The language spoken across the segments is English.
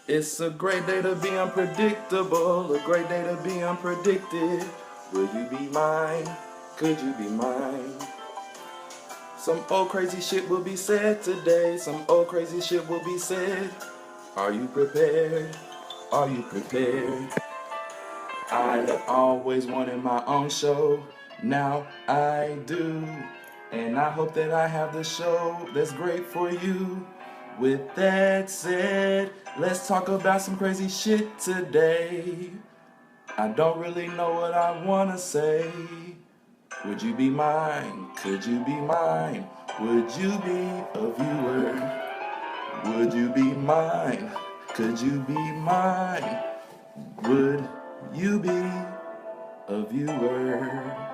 It's a great day to be unpredictable, a great day to be unpredicted. Will you be mine? Could you be mine? Some old crazy shit will be said today, some old crazy shit will be said. Are you prepared? Are you prepared? I have always wanted my own show, now I do. And I hope that I have the show that's great for you. With that said, let's talk about some crazy shit today. I don't really know what I wanna say. Would you be mine? Could you be mine? Would you be a viewer? Would you be mine? Could you be mine? Would you be a viewer?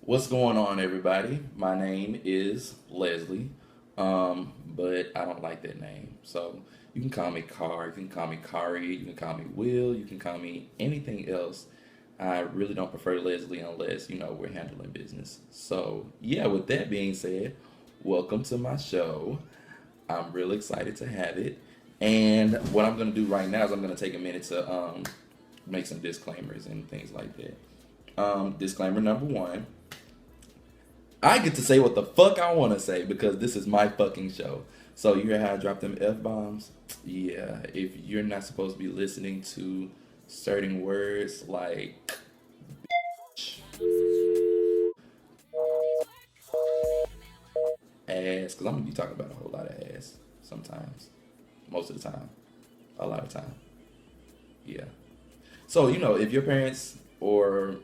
What's going on, everybody? My name is Leslie, but I don't like that name. So you can call me Car, you can call me Kari, you can call me Will, you can call me anything else. I really don't prefer Leslie unless, we're handling business. So, yeah, with that being said, welcome to my show. I'm really excited to have it. And what I'm going to do right now is I'm going to take a minute to make some disclaimers and things like that. Disclaimer number one. I get to say what the fuck I want to say because this is my fucking show. So you hear how I drop them F-bombs? Yeah, if you're not supposed to be listening to certain words like ass, because I'm going to be talking about a whole lot of ass sometimes. Most of the time. A lot of time. Yeah. So, if your parents or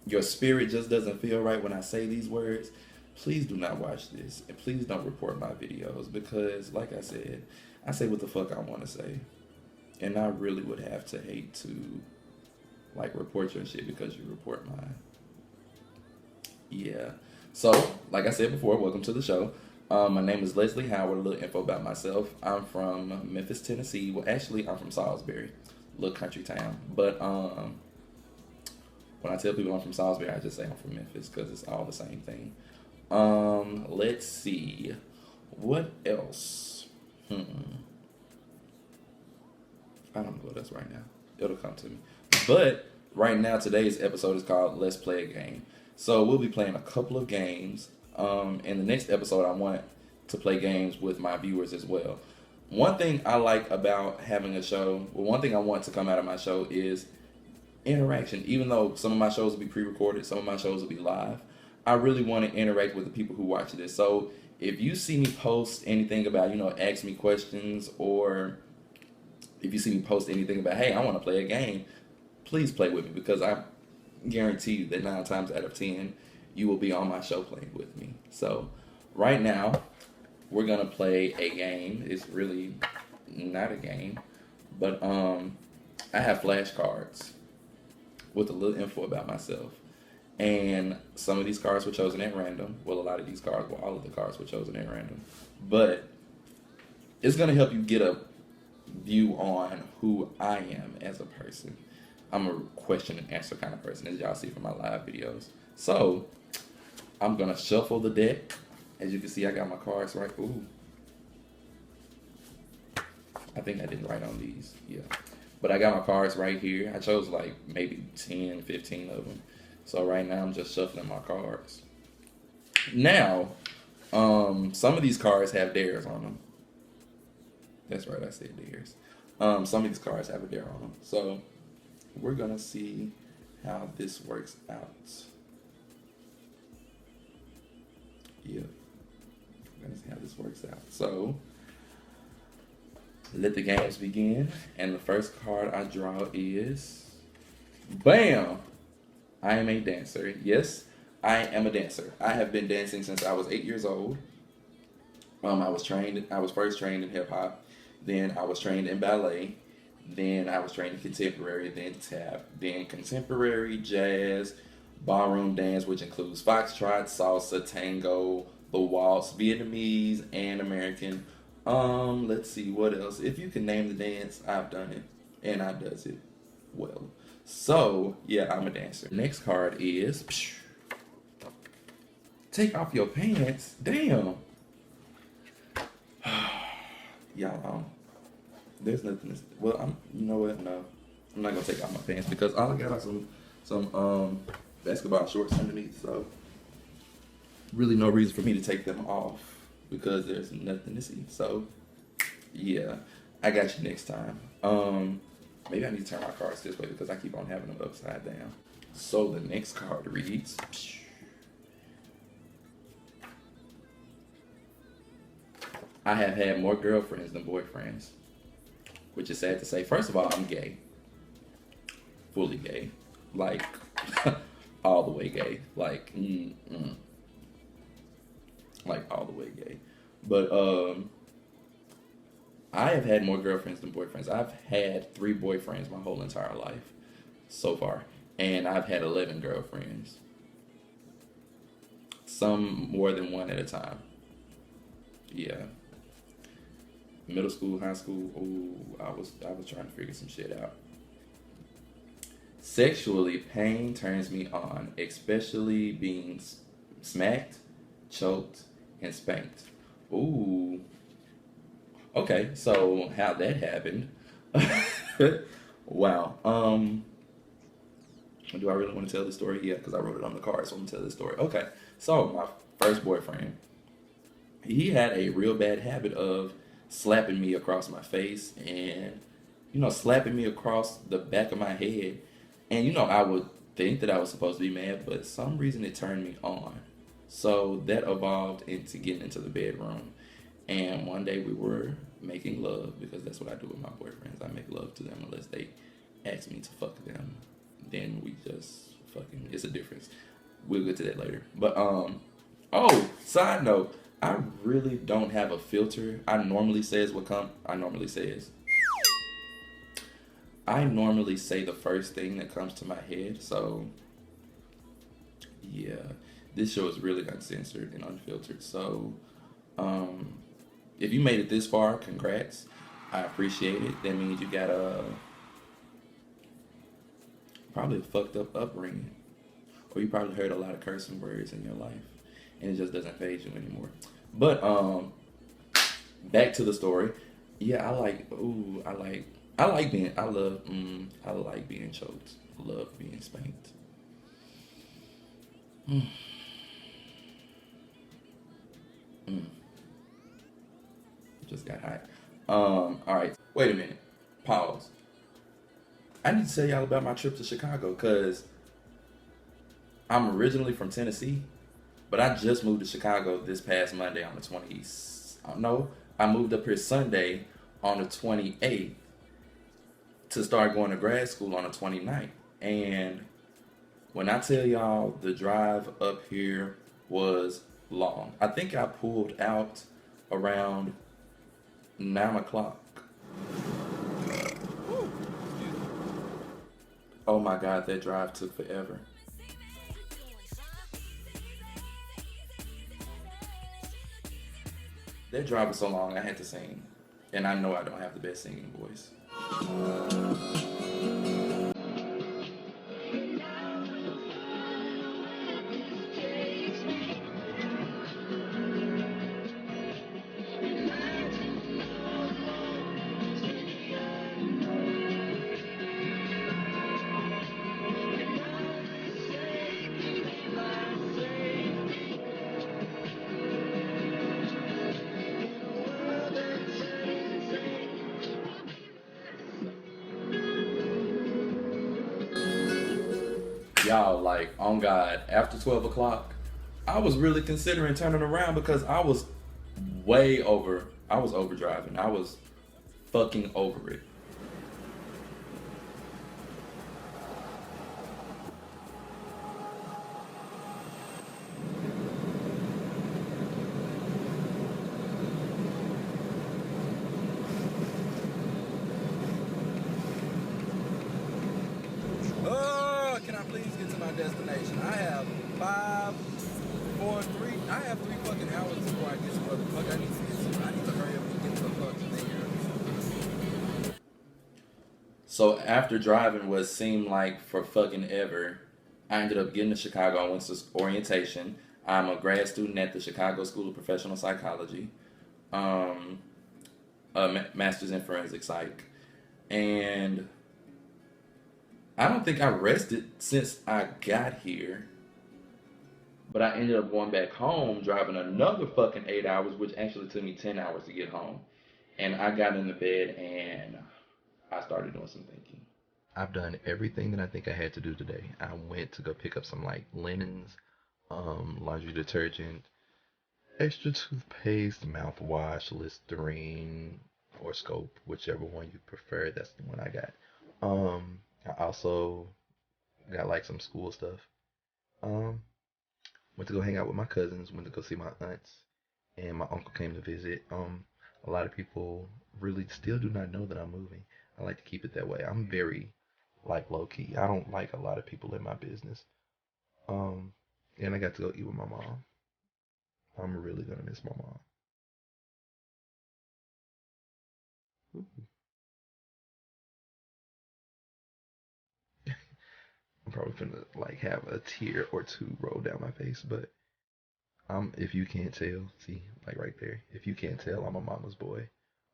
your spirit just doesn't feel right when I say these words, please do not watch this. And please don't report my videos because, like I said, I say what the fuck I want to say. And I really would have to hate to, report your shit because you report mine. Yeah. So, like I said before, welcome to the show. My name is Leslie Howard. A little info about myself. I'm from Memphis, Tennessee. Well, actually, I'm from Salisbury, little country town. But when I tell people I'm from Salisbury, I just say I'm from Memphis because it's all the same thing. Let's see. What else? I don't know what else right now. It'll come to me. But right now, today's episode is called Let's Play a Game. So we'll be playing a couple of games. In the next episode, I want to play games with my viewers as well. One thing I like about having a show, one thing I want to come out of my show is interaction. Even though some of my shows will be pre-recorded, some of my shows will be live, I really want to interact with the people who watch this. So if you see me post anything about, ask me questions, or if you see me post anything about, hey, I want to play a game, please play with me because I guarantee you that 9 times out of 10, you will be on my show playing with me. So right now, we're going to play a game. It's really not a game, but I have flashcards with a little info about myself. And some of these cards were chosen at random. Well, a lot of these cards, all of the cards were chosen at random. But it's going to help you get a view on who I am as a person. I'm a question and answer kind of person, as y'all see from my live videos. So, I'm going to shuffle the deck. As you can see, I got my cards right. Ooh. I think I didn't write on these. Yeah. But I got my cards right here. I chose maybe 10, 15 of them. So right now I'm just shuffling my cards. Now, some of these cards have dares on them. That's right, I said dares. Some of these cards have a dare on them. So we're going to see how this works out. Yeah. We're going to see how this works out. So let the games begin. And the first card I draw is... Bam! I am a dancer. Yes, I am a dancer. I have been dancing since I was 8 years old. I was first trained in hip hop, then I was trained in ballet, then I was trained in contemporary, then tap, then contemporary, jazz, ballroom dance, which includes foxtrot, salsa, tango, the waltz, Vietnamese, and American. Let's see what else. If you can name the dance, I've done it, and I does it well. So yeah, I'm a dancer. Next card is take off your pants. Damn. Y'all, there's nothing. Well, you know what? No, I'm not gonna take off my pants because all I got are some basketball shorts underneath. So really, no reason for me to take them off because there's nothing to see. So yeah, I got you next time. Maybe I need to turn my cards this way because I keep on having them upside down. So the next card reads. I have had more girlfriends than boyfriends, which is sad to say. First of all, I'm gay. Fully gay. Like, all the way gay. Like, like, all the way gay. But, I have had more girlfriends than boyfriends. I've had 3 boyfriends my whole entire life so far. And I've had 11 girlfriends. Some more than one at a time. Yeah. Middle school, high school, I was trying to figure some shit out. Sexually, pain turns me on, especially being smacked, choked, and spanked. Ooh. Okay, so how that happened. Wow. Do I really want to tell this story? Yeah, because I wrote it on the card, so I'm gonna tell this story. Okay, so my first boyfriend, he had a real bad habit of slapping me across my face and, slapping me across the back of my head. And, I would think that I was supposed to be mad, but some reason it turned me on. So that evolved into getting into the bedroom. And one day we were making love, because that's what I do with my boyfriends. I make love to them unless they ask me to fuck them. Then we just fucking, it's a difference. We'll get to that later. But, side note, I really don't have a filter. I normally say the first thing that comes to my head. So, yeah, this show is really uncensored and unfiltered. So, if you made it this far, congrats. I appreciate it. That means you got probably a fucked up upbringing. Or you probably heard a lot of cursing words in your life. And it just doesn't faze you anymore. But back to the story. Yeah, I like being choked. I love being spanked. Just got hot. All right. Wait a minute. Pause. I need to tell y'all about my trip to Chicago because I'm originally from Tennessee. But I just moved to Chicago this past Monday on the 20th. No, I moved up here Sunday on the 28th to start going to grad school on the 29th. And when I tell y'all the drive up here was long. I think I pulled out around 9 o'clock. Oh my God, that drive took forever. That drive was so long, I had to sing. And I know I don't have the best singing voice. Y'all, like, on God, after 12 o'clock, I was really considering turning around because I was overdriving. I was fucking over it. I have 3 fucking hours before I get to motherfucker. I need to hurry up and get to the fuck there. So after driving what seemed like for fucking ever, I ended up getting to Chicago and went to orientation. I'm a grad student at the Chicago School of Professional Psychology, um, a master's in forensic psych, and I don't think I rested since I got here. But I ended up going back home, driving another fucking 8 hours, which actually took me 10 hours to get home. And I got in the bed and I started doing some thinking. I've done everything that I think I had to do today. I went to go pick up some like linens, laundry detergent, extra toothpaste, mouthwash, Listerine, or Scope, whichever one you prefer. That's the one I got. I also got like some school stuff. Um, went to go hang out with my cousins. Went to go see my aunts, and my uncle came to visit. A lot of people really still do not know that I'm moving. I like to keep it that way. I'm very like low key. I don't like a lot of people in my business. Um, and I got to go eat with my mom. I'm really gonna miss my mom. I'm probably gonna like have a tear or two roll down my face, but if you can't tell, see, like right there, if you can't tell, I'm a mama's boy.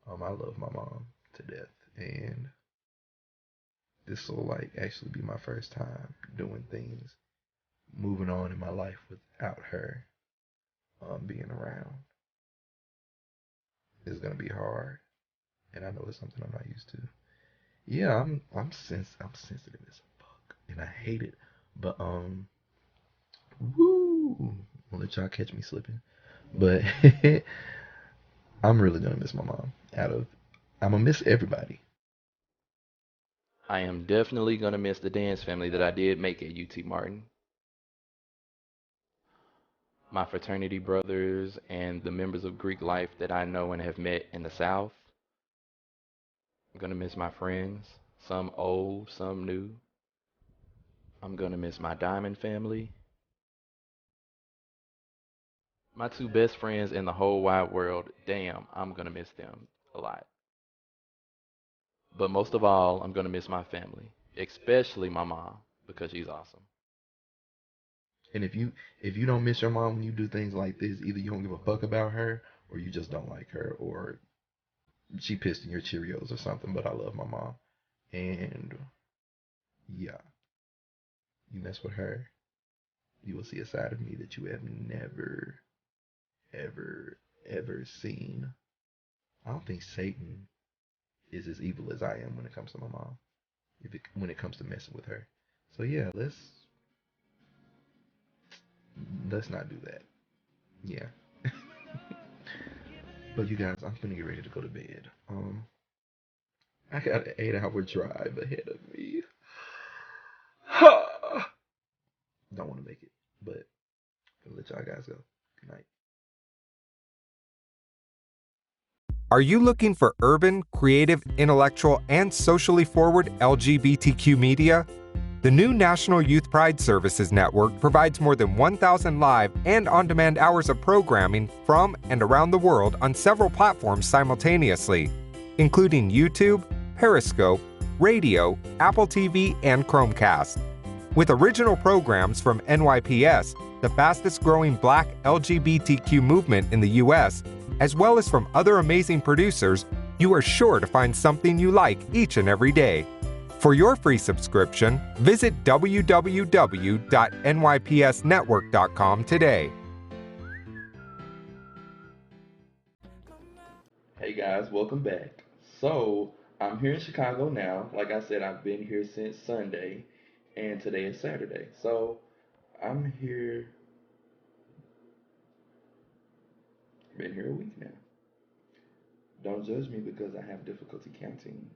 I love my mom to death, and this will like actually be my first time doing things, moving on in my life without her being around. It's gonna be hard, and I know it's something I'm not used to. Yeah, I'm sensitive as fuck, and I hate it. But woo, I'll let y'all catch me slipping. But I'm really gonna miss my mom. I'm gonna miss everybody. I am definitely gonna miss the dance family that I did make at UT Martin. My fraternity brothers and the members of Greek life that I know and have met in the South. I'm gonna miss my friends, some old, some new. I'm gonna miss my diamond family. My two best friends in the whole wide world. Damn, I'm gonna miss them a lot. But most of all, I'm gonna miss my family, especially my mom, because she's awesome. And if you don't miss your mom when you do things like this, either you don't give a fuck about her, or you just don't like her, or she pissed in your Cheerios or something. But I love my mom, and yeah, you mess with her, you will see a side of me that you have never, ever, ever seen. I don't think Satan is as evil as I am when it comes to my mom. When it comes to messing with her. So yeah, let's not do that. Yeah. But you guys, I'm gonna get ready to go to bed. I got an 8 hour drive ahead of me. Don't want to make it, but I'll let y'all guys go. Good night. Are you looking for urban, creative, intellectual, and socially forward LGBTQ media? The new National Youth Pride Services Network provides more than 1,000 live and on-demand hours of programming from and around the world on several platforms simultaneously, including YouTube, Periscope, radio, Apple TV, and Chromecast. With original programs from NYPS, the fastest-growing Black LGBTQ movement in the U.S., as well as from other amazing producers, you are sure to find something you like each and every day. For your free subscription, visit www.nypsnetwork.com today. Hey guys, welcome back. So, I'm here in Chicago now. Like I said, I've been here since Sunday, and today is Saturday. So, I'm here, been here a week now. Don't judge me because I have difficulty counting.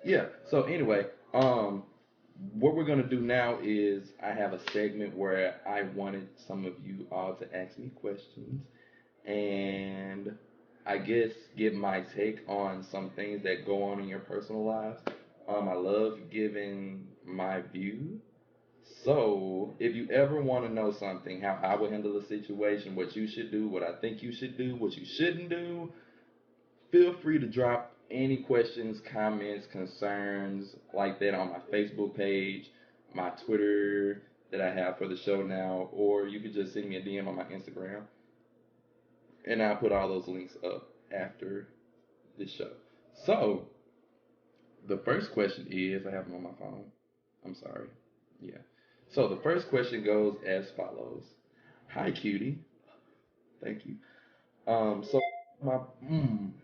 Yeah, so anyway, what we're gonna do now is I have a segment where I wanted some of you all to ask me questions and I guess give my take on some things that go on in your personal lives. I love giving my view. So, if you ever want to know something, how I would handle a situation, what you should do, what I think you should do, what you shouldn't do, feel free to drop any questions, comments, concerns like that on my Facebook page, my Twitter that I have for the show now, or you could just send me a DM on my Instagram, and I'll put all those links up after this show. So, the first question is I have them on my phone. I'm sorry. Yeah. So, the first question goes as follows. Hi, cutie. Thank you. So my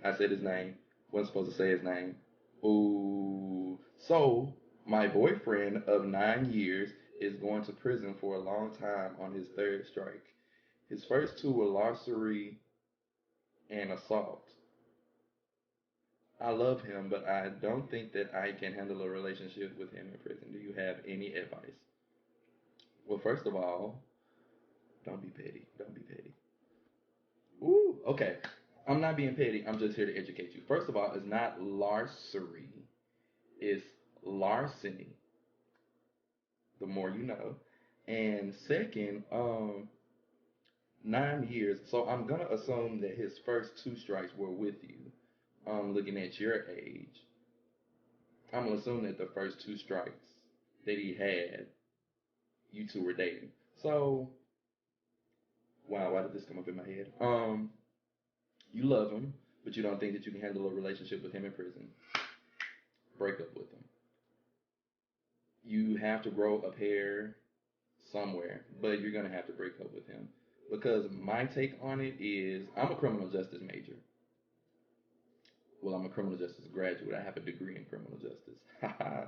I said his name. Wasn't supposed to say his name. Ooh. So my boyfriend of 9 years is going to prison for a long time on his third strike. His first two were larceny and assault. I love him, but I don't think that I can handle a relationship with him in prison. Do you have any advice? Well, first of all, don't be petty. Don't be petty. Ooh, okay. I'm not being petty. I'm just here to educate you. First of all, it's not larceny. It's larceny. The more you know. And second, 9 years. So I'm gonna assume that his first two strikes were with you. Looking at your age, I'm gonna assume that the first two strikes that he had, you two were dating. So, wow, why did this come up in my head? You love him, but you don't think that you can handle a relationship with him in prison. Break up with him. You have to grow a pair somewhere, but you're gonna have to break up with him. Because my take on it is, I'm a criminal justice major. Well, I'm a criminal justice graduate. I have a degree in criminal justice. Haha,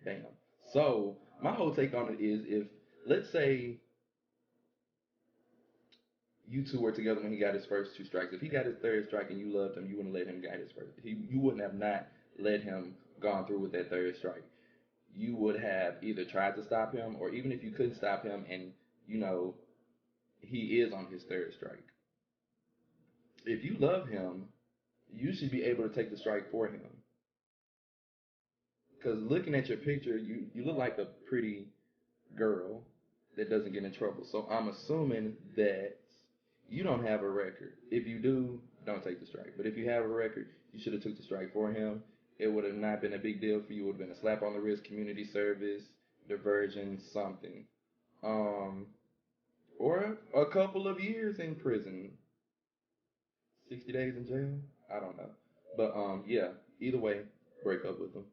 bam. So my whole take on it is, if let's say you two were together when he got his first two strikes, if he got his third strike and you loved him, you wouldn't let him get his first. You wouldn't have not let him gone through with that third strike. You would have either tried to stop him, or even if you couldn't stop him and you know he is on his third strike. If you love him, you should be able to take the strike for him. Because looking at your picture, you look like a pretty girl that doesn't get in trouble. So I'm assuming that you don't have a record. If you do, don't take the strike. But if you have a record, you should have took the strike for him. It would have not been a big deal for you. It would have been a slap on the wrist, community service, diversion, something. Um, or a couple of years in prison. 60 days in jail? I don't know. But yeah, either way, break up with them.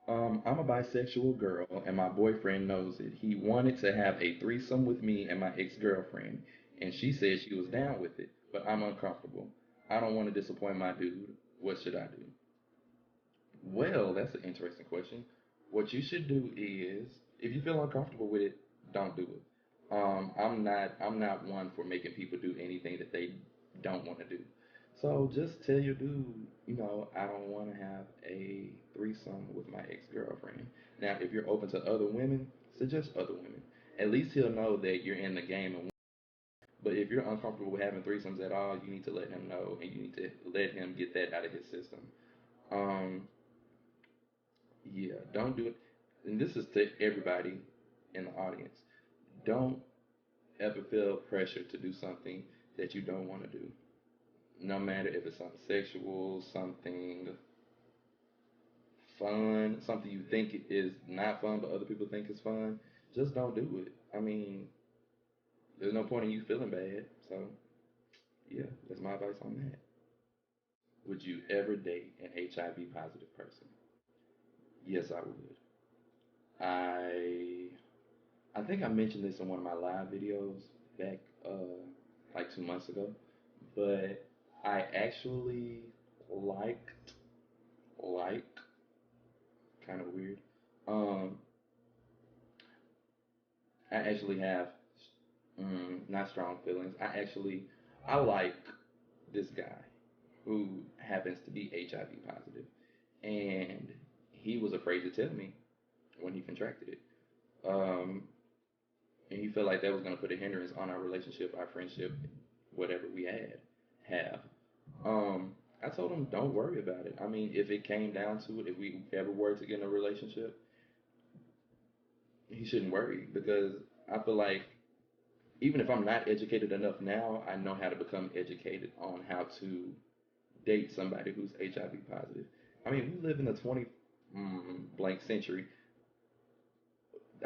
I'm a bisexual girl, and my boyfriend knows it. He wanted to have a threesome with me and my ex-girlfriend, and she said she was down with it, but I'm uncomfortable. I don't want to disappoint my dude. What should I do? Well, that's an interesting question. What you should do is, if you feel uncomfortable with it, don't do it. I'm not one for making people do anything that they don't want to do. So just tell your dude, I don't want to have a threesome with my ex-girlfriend. Now, if you're open to other women, suggest other women. At least he'll know that you're in the game. But if you're uncomfortable with having threesomes at all, you need to let him know, and you need to let him get that out of his system. Um, yeah, don't do it. And this is to everybody in the audience. Don't ever feel pressure to do something that you don't want to do. No matter if it's something sexual, something fun, something you think is not fun but other people think is fun, just don't do it. I mean, there's no point in you feeling bad. So, yeah, that's my advice on that. Would you ever date an HIV positive person? Yes, I would. I I think I mentioned this in one of my live videos back like 2 months ago, but I actually like kind of weird. Um, I actually have not strong feelings. I like this guy who happens to be HIV positive, and he was afraid to tell me when he contracted it. Um, and he felt like that was going to put a hindrance on our relationship, our friendship, whatever we have. I told him, don't worry about it. I mean, if it came down to it, if we ever were to get in a relationship, he shouldn't worry, because I feel like even if I'm not educated enough now, I know how to become educated on how to date somebody who's HIV positive. I mean, we live in the 20 blank century.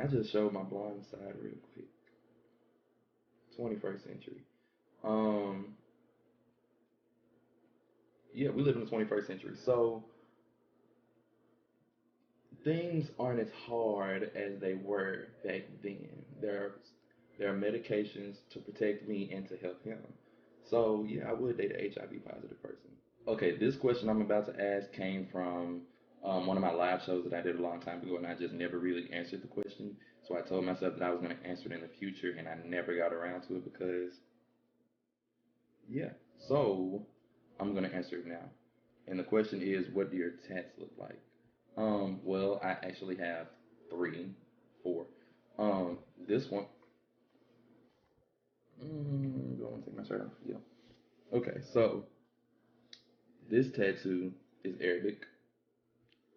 I just showed my blind side real quick. 21st century. Um, yeah, we live in the 21st century. So things aren't as hard as they were back then. There are medications to protect me and to help him. So yeah, I would date an HIV positive person. Okay, this question I'm about to ask came from one of my live shows that I did a long time ago, and I just never really answered the question. So I told myself that I was going to answer it in the future, and I never got around to it because, yeah. So I'm going to answer it now. And the question is, what do your tats look like? Well, I actually have three, four. This one. Do I want to take my shirt off? Yeah. Okay, so this tattoo is Arabic.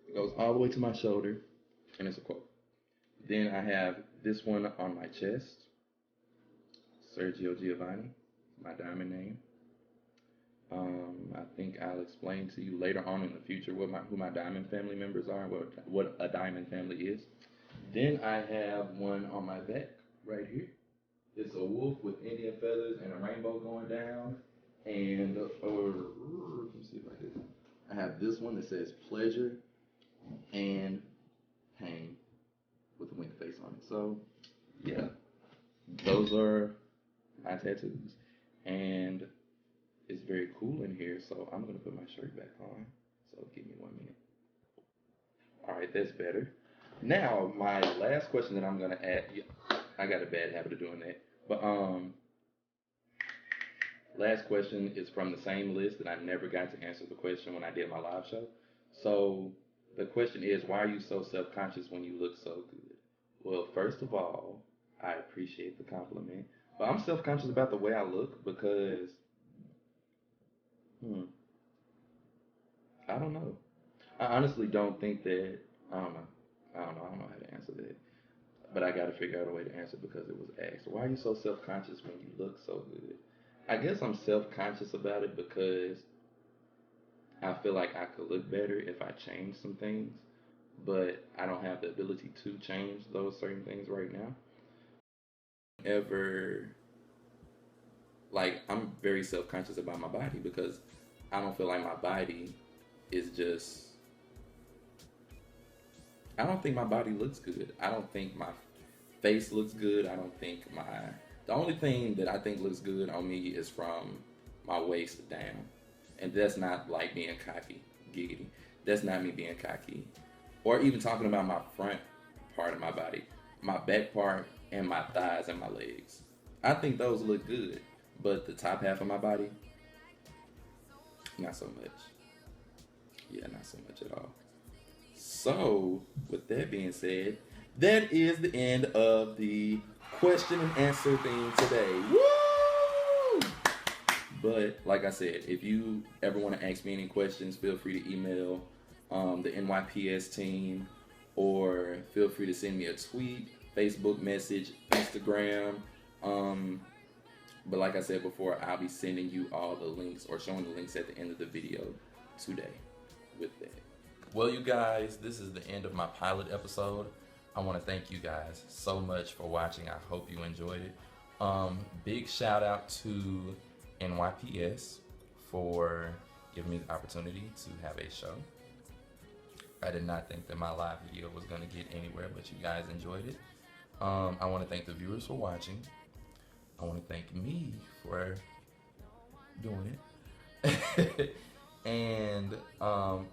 It goes all the way to my shoulder, and it's a quote. Then I have this one on my chest, Sergio Giovanni, my diamond name. I think I'll explain to you later on in the future who my diamond family members are and what a diamond family is. Then I have one on my back right here. It's a wolf with Indian feathers and a rainbow going down. And let me see if I can. I have this one that says pleasure and pain with a wink face on it. So yeah, those are my tattoos. And it's very cool in here, so I'm gonna put my shirt back on. So give me 1 minute. All right, that's better. Now, my last question that I'm gonna add. Yeah, I got a bad habit of doing that. But last question is from the same list that I never got to answer the question when I did my live show. So the question is, why are you so self-conscious when you look so good? Well, first of all, I appreciate the compliment, but I'm self-conscious about the way I look because, I don't know. I honestly don't think that. I don't know. I don't know how to answer that. But I got to figure out a way to answer because it was asked. Why are you so self-conscious when you look so good? I guess I'm self-conscious about it because I feel like I could look better if I changed some things, but I don't have the ability to change those certain things right now. Ever, like, I'm very self-conscious about my body because I don't feel like my body is just. I don't think my body looks good. I don't think my face looks good. I don't think my. The only thing that I think looks good on me is from my waist down. And that's not like being cocky, giggity. That's not me being cocky. Or even talking about my front part of my body, my back part, and my thighs and my legs. I think those look good. But the top half of my body, not so much. Yeah, not so much at all. So, with that being said, that is the end of the question and answer thing today. Woo! But like I said, if you ever want to ask me any questions, feel free to email the NYPS team, or feel free to send me a tweet, Facebook message, Instagram. But like I said before, I'll be sending you all the links or showing the links at the end of the video today with that. Well, you guys, this is the end of my pilot episode. I want to thank you guys so much for watching. I hope you enjoyed it. Big shout out to NYPS for giving me the opportunity to have a show. I did not think that my live video was going to get anywhere, but you guys enjoyed it. I want to thank the viewers for watching. I want to thank me for doing it. And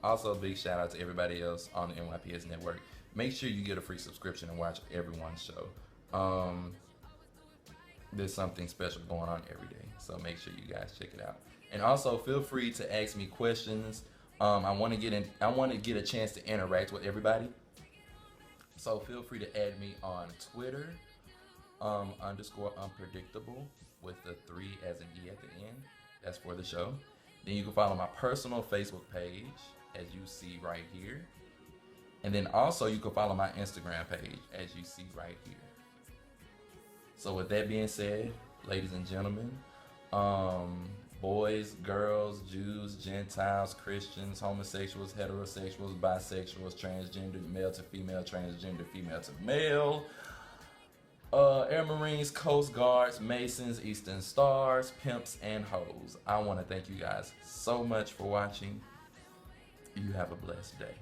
also a big shout out to everybody else on the NYPS network. Make sure you get a free subscription and watch everyone's show. There's something special going on every day, so make sure you guys check it out. And also feel free to ask me questions. I want to get a chance to interact with everybody. So feel free to add me on Twitter, _unpredictable with the 3 as an E at the end. That's for the show. Then you can follow my personal Facebook page, as you see right here. And then also you can follow my Instagram page as you see right here. So with that being said, ladies and gentlemen, boys, girls, Jews, Gentiles, Christians, homosexuals, heterosexuals, bisexuals, transgender, male to female, transgender, female to male, Air Marines, Coast Guards, Masons, Eastern Stars, pimps, and hoes. I want to thank you guys so much for watching. You have a blessed day.